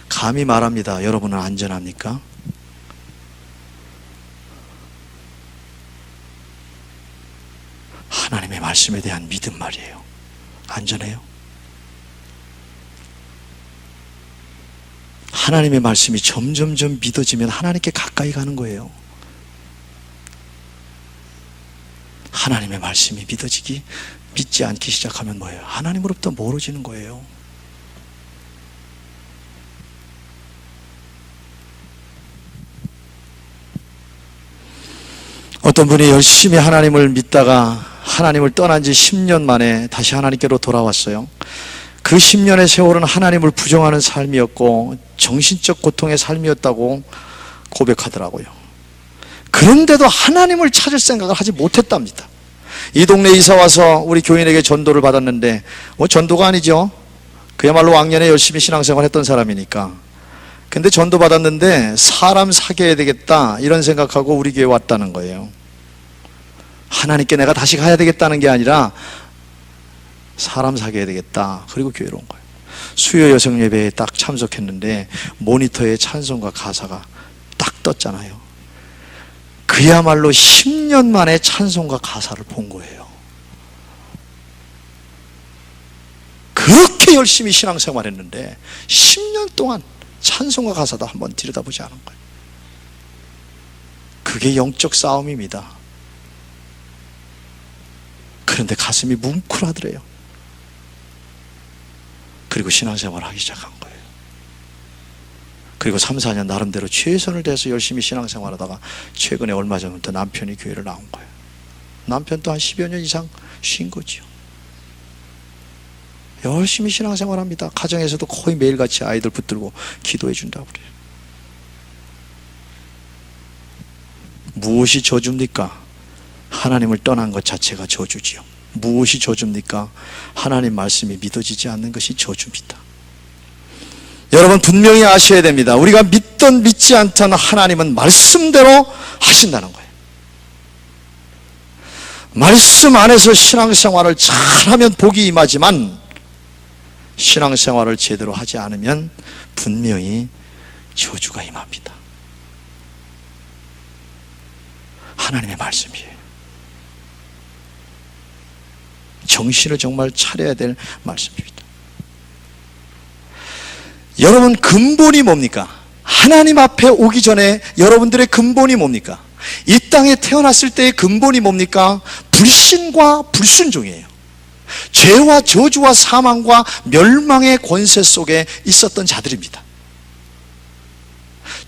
감히 말합니다. 여러분은 안전합니까? 하나님의 말씀에 대한 믿음 말이에요. 안전해요? 하나님의 말씀이 점점점 믿어지면 하나님께 가까이 가는 거예요. 하나님의 말씀이 믿지 않기 시작하면 뭐예요? 하나님으로부터 멀어지는 거예요. 어떤 분이 열심히 하나님을 믿다가 하나님을 떠난 지 10년 만에 다시 하나님께로 돌아왔어요. 그 10년의 세월은 하나님을 부정하는 삶이었고 정신적 고통의 삶이었다고 고백하더라고요. 그런데도 하나님을 찾을 생각을 하지 못했답니다. 이 동네 이사 와서 우리 교인에게 전도를 받았는데, 전도가 아니죠. 그야말로 왕년에 열심히 신앙생활 했던 사람이니까. 근데 전도 받았는데 사람 사귀어야 되겠다 이런 생각하고 우리 교회에 왔다는 거예요. 하나님께 내가 다시 가야 되겠다는 게 아니라 사람 사귀어야 되겠다. 그리고 교회로 온 거예요. 수요 여성 예배에 딱 참석했는데 모니터에 찬송과 가사가 딱 떴잖아요. 그야말로 10년 만에 찬송과 가사를 본 거예요. 그렇게 열심히 신앙생활 했는데 10년 동안 찬송과 가사도 한번 들여다보지 않은 거예요. 그게 영적 싸움입니다. 그런데 가슴이 뭉클하더래요. 그리고 신앙생활을 하기 시작한 거예요. 그리고 3, 4년 나름대로 최선을 다해서 열심히 신앙생활하다가 최근에 얼마 전부터 남편이 교회를 나온 거예요. 남편도 한 10여 년 이상 쉰 거죠. 열심히 신앙생활합니다. 가정에서도 거의 매일같이 아이들 붙들고 기도해 준다고 그래요. 무엇이 저주입니까? 하나님을 떠난 것 자체가 저주지요. 무엇이 저주입니까? 하나님 말씀이 믿어지지 않는 것이 저주입니다. 여러분 분명히 아셔야 됩니다. 우리가 믿던 믿지 않던 하나님은 말씀대로 하신다는 거예요. 말씀 안에서 신앙생활을 잘하면 복이 임하지만 신앙생활을 제대로 하지 않으면 분명히 저주가 임합니다. 하나님의 말씀이에요. 정신을 정말 차려야 될 말씀입니다. 여러분, 근본이 뭡니까? 하나님 앞에 오기 전에 여러분들의 근본이 뭡니까? 이 땅에 태어났을 때의 근본이 뭡니까? 불신과 불순종이에요. 죄와 저주와 사망과 멸망의 권세 속에 있었던 자들입니다.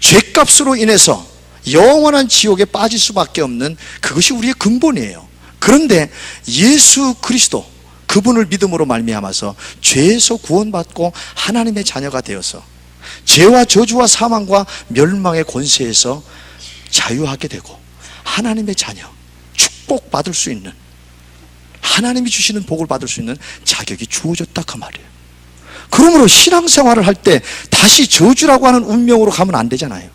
죄값으로 인해서 영원한 지옥에 빠질 수밖에 없는 그것이 우리의 근본이에요. 그런데 예수 그리스도 그분을 믿음으로 말미암아서 죄에서 구원받고 하나님의 자녀가 되어서 죄와 저주와 사망과 멸망의 권세에서 자유하게 되고 하나님의 자녀, 축복받을 수 있는, 하나님이 주시는 복을 받을 수 있는 자격이 주어졌다 그 말이에요. 그러므로 신앙생활을 할 때 다시 저주라고 하는 운명으로 가면 안 되잖아요.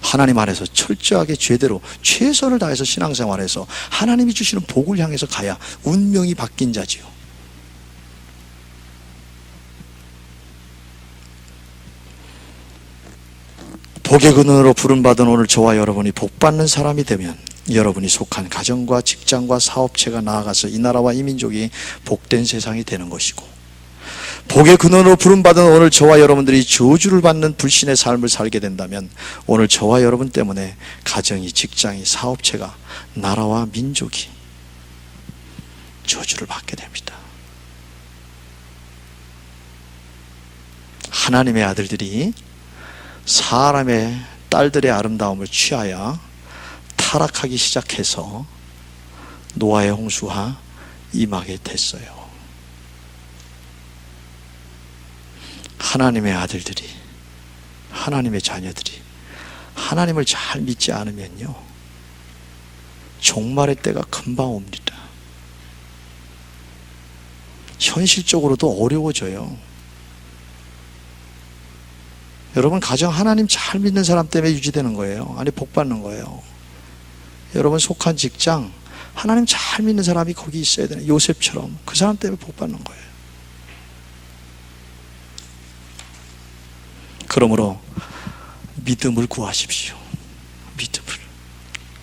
하나님 안에서 철저하게 제대로 최선을 다해서 신앙생활해서 하나님이 주시는 복을 향해서 가야 운명이 바뀐 자지요. 복의 근원으로 부름받은 오늘 저와 여러분이 복받는 사람이 되면 여러분이 속한 가정과 직장과 사업체가 나아가서 이 나라와 이 민족이 복된 세상이 되는 것이고, 복의 근원으로 부름받은 오늘 저와 여러분들이 저주를 받는 불신의 삶을 살게 된다면 오늘 저와 여러분 때문에 가정이, 직장이, 사업체가, 나라와 민족이 저주를 받게 됩니다. 하나님의 아들들이 사람의 딸들의 아름다움을 취하여 타락하기 시작해서 노아의 홍수가 임하게 됐어요. 하나님의 아들들이, 하나님의 자녀들이 하나님을 잘 믿지 않으면요, 종말의 때가 금방 옵니다. 현실적으로도 어려워져요. 여러분, 가정 하나님 잘 믿는 사람 때문에 유지되는 거예요. 아니, 복 받는 거예요. 여러분 속한 직장 하나님 잘 믿는 사람이 거기 있어야 되는, 요셉처럼 그 사람 때문에 복 받는 거예요. 그러므로 믿음을 구하십시오. 믿음을,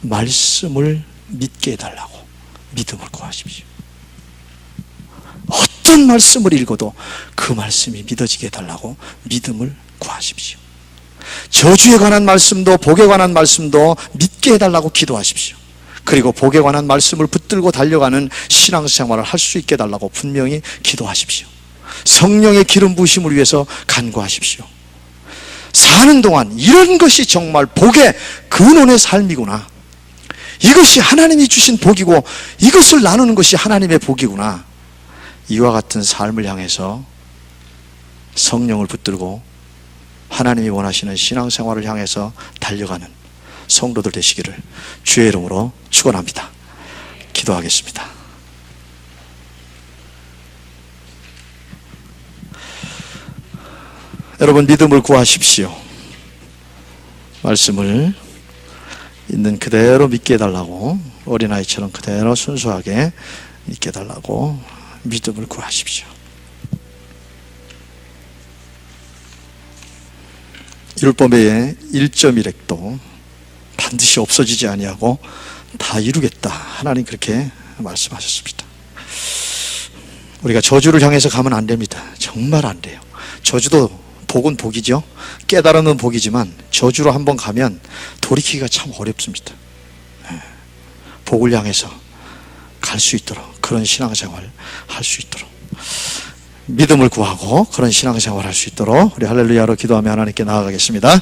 말씀을 믿게 해달라고 믿음을 구하십시오. 어떤 말씀을 읽어도 그 말씀이 믿어지게 해달라고 믿음을 구하십시오. 저주에 관한 말씀도 복에 관한 말씀도 믿게 해달라고 기도하십시오. 그리고 복에 관한 말씀을 붙들고 달려가는 신앙생활을 할 수 있게 해달라고 분명히 기도하십시오. 성령의 기름 부으심을 위해서 간구하십시오. 사는 동안 이런 것이 정말 복의 근원의 삶이구나, 이것이 하나님이 주신 복이고 이것을 나누는 것이 하나님의 복이구나, 이와 같은 삶을 향해서 성령을 붙들고 하나님이 원하시는 신앙생활을 향해서 달려가는 성도들 되시기를 주의 이름으로 축원합니다. 기도하겠습니다. 여러분, 믿음을 구하십시오. 말씀을 있는 그대로 믿게 해달라고, 어린아이처럼 그대로 순수하게 믿게 해달라고 믿음을 구하십시오. 율법의 1.1획도 반드시 없어지지 아니하고 다 이루겠다, 하나님 그렇게 말씀하셨습니다. 우리가 저주를 향해서 가면 안 됩니다. 정말 안 돼요. 저주도 복은 복이죠. 깨달음은 복이지만 저주로 한번 가면 돌이키기가 참 어렵습니다. 복을 향해서 갈 수 있도록, 그런 신앙생활 할 수 있도록 믿음을 구하고 그런 신앙생활 할 수 있도록 우리 할렐루야로 기도하며 하나님께 나아가겠습니다.